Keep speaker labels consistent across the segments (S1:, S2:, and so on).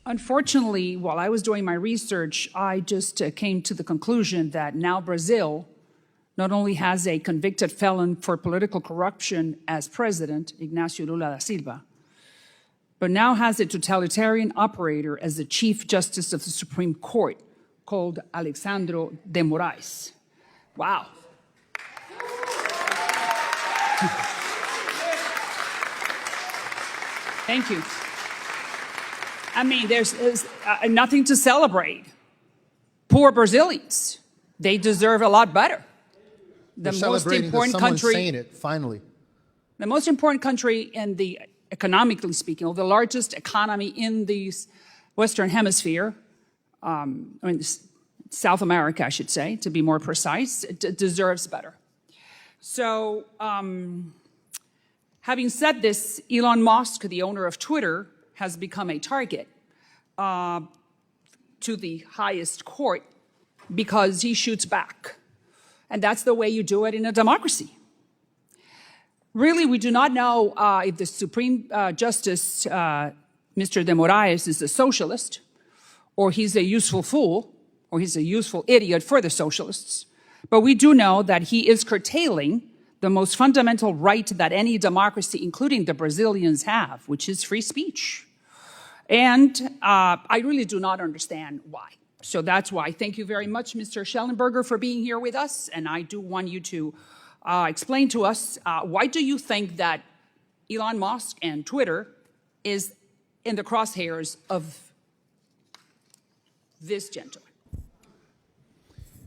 S1: Unfortunately, while I was doing my research, I just came to the conclusion that now Brazil not only has a convicted felon for political corruption as president, Ignacio Lula da Silva, but now has a totalitarian operator as the Chief Justice of the Supreme Court called Alexandre de Moraes. Wow. Thank you. I mean, there's nothing to celebrate. Poor Brazilians. They deserve a lot better. The most important country,
S2: saying it, finally.
S1: The most important country in the, economically speaking, or the largest economy in the Western Hemisphere, I mean, South America, I should say, to be more precise, deserves better. So, having said this, Elon Musk, the owner of Twitter, has become a target to the highest court because he shoots back. And that's the way you do it in a democracy. Really, we do not know if the Supreme Justice, Mr. de Moraes, is a socialist, or he's a useful fool, or he's a useful idiot for the socialists. But we do know that he is curtailing the most fundamental right that any democracy, including the Brazilians, have, which is free speech. And I really do not understand why. So that's why. Thank you very much, Mr. Schellenberger, for being here with us. And I do want you to explain to us, why do you think that Elon Musk and Twitter is in the crosshairs of this gentleman?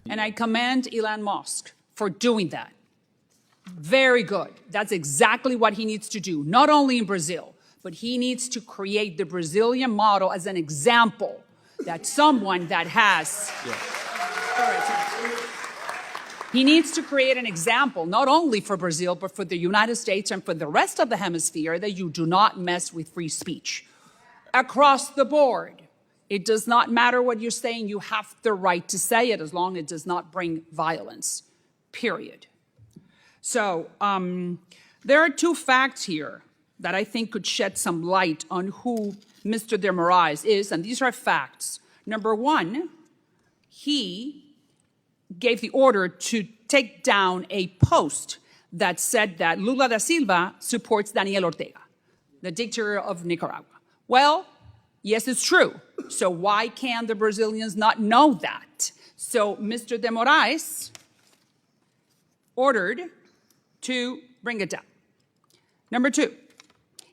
S1: And I commend Elon Musk for doing that. Very good. That's exactly what he needs to do, not only in Brazil, but he needs to create the Brazilian model as an example that someone that has... He needs to create an example, not only for Brazil, but for the United States and for the rest of the hemisphere, that you do not mess with free speech. Across the board, it does not matter what you're saying, you have the right to say it as long as it does not bring violence, period. So there are two facts here that I think could shed some light on who Mr. de Moraes is, and these are facts. Number one, he gave the order to take down a post that said that Lula da Silva supports Daniel Ortega, the dictator of Nicaragua. Well, yes, it's true. So why can the Brazilians not know that? So Mr. de Moraes ordered to bring it down. Number two,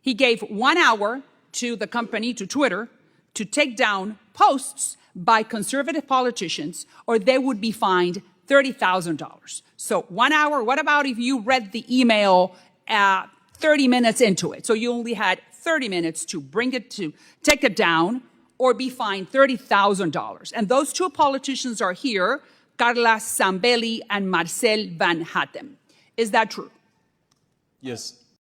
S1: he gave 1 hour to the company, to Twitter, to take down posts by conservative politicians, or they would be fined $30,000. So 1 hour, what about if you read the email 30 minutes into it? So you only had 30 minutes to bring it to, take it down, or be fined $30,000. And those two politicians are here, Carla Zambelli and Marcel Van Hatten. Is that true?
S3: Yes.